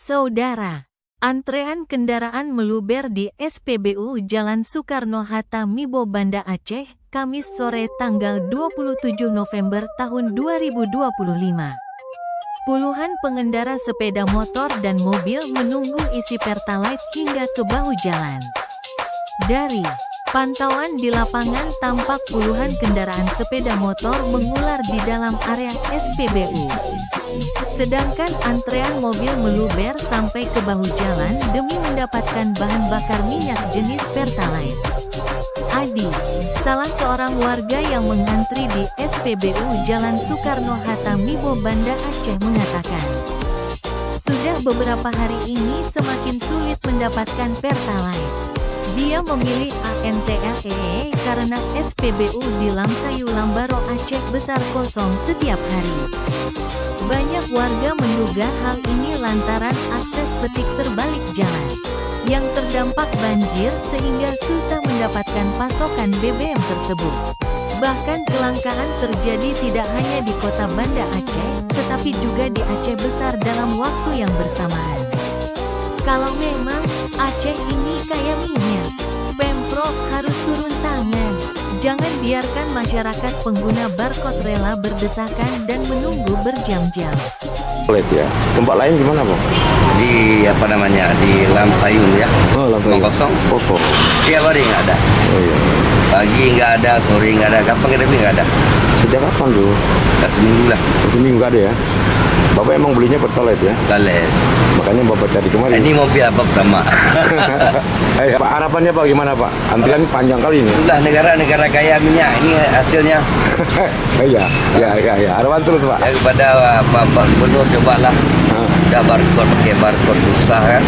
Saudara, antrean kendaraan meluber di SPBU Jalan Soekarno-Hatta Mibo Banda Aceh, Kamis sore tanggal 27 November tahun 2025. Puluhan pengendara sepeda motor dan mobil menunggu isi Pertalite hingga ke bahu jalan. Dari pantauan di lapangan tampak puluhan kendaraan sepeda motor mengular di dalam area SPBU. Sedangkan antrean mobil meluber sampai ke bahu jalan demi mendapatkan bahan bakar minyak jenis Pertalite. Adi, salah seorang warga yang mengantri di SPBU Jalan Soekarno-Hatta Mibo Banda Aceh mengatakan, sudah beberapa hari ini semakin sulit mendapatkan Pertalite. Dia memilih ANTLE karena SPBU di Lamsayu Lambaro Aceh besar kosong setiap hari. Banyak warga menduga hal ini lantaran akses petik terbalik jalan yang terdampak banjir sehingga susah mendapatkan pasokan BBM tersebut. Bahkan kelangkaan terjadi tidak hanya di kota Banda Aceh, tetapi juga di Aceh besar dalam waktu yang bersamaan. Kalau memang Aceh ini kaya minyak, Pemprov harus turun tangan. Jangan biarkan masyarakat pengguna barcode rela berdesakan dan menunggu berjam-jam. Ya. Tempat lain gimana, Bang? Di Lamsayun ya. Oh, Lamsayun. Kosong. Kosong. Tiap hari nggak ada. Oh iya. Pagi nggak ada, sore nggak ada. Kapan kita beli nggak ada? Sejak kapan tuh? Nggak seminggu lah. Seminggu nggak ada ya? Bapak emang belinya Pertalite ya? Pertalite. Makanya Bapak cari kemarin. Ini mobil apa pertama? Pak, harapannya Pak gimana Pak? Antrian panjang kali ini. Itulah negara-negara kaya minyak. Ini hasilnya. Iya. Harapan terus Pak. Ya, kepada Pak Gubernur cobalah. Udah barcode, pakai barcode susah kan?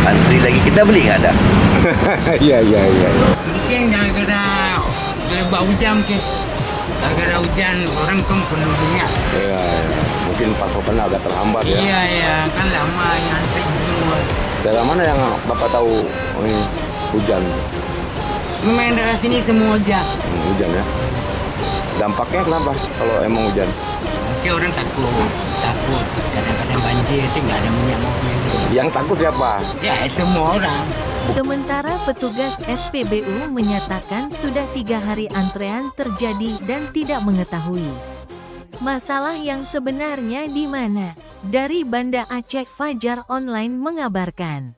Antri lagi kita beli nggak ada. Iya. Mungkin gara-gara hujan ke. Gara-gara hujan orang kan perlu minyak. Iya. Mungkin pasokannya agak terhambat ya. Iya, kan lama yang antri semua. Daerah mana yang Bapak tahu ini hujan? Memang daerah sini semua hujan. Hujan ya. Dampaknya kenapa kalau emang hujan? Mungkin orang takut. Kadang-kadang banjir, itu nggak ada minyak mobil. Yang takut siapa? Ya, semua orang. Sementara petugas SPBU menyatakan sudah 3 hari antrean terjadi dan tidak mengetahui masalah yang sebenarnya di mana. Dari Banda Aceh, Fajar Online mengabarkan.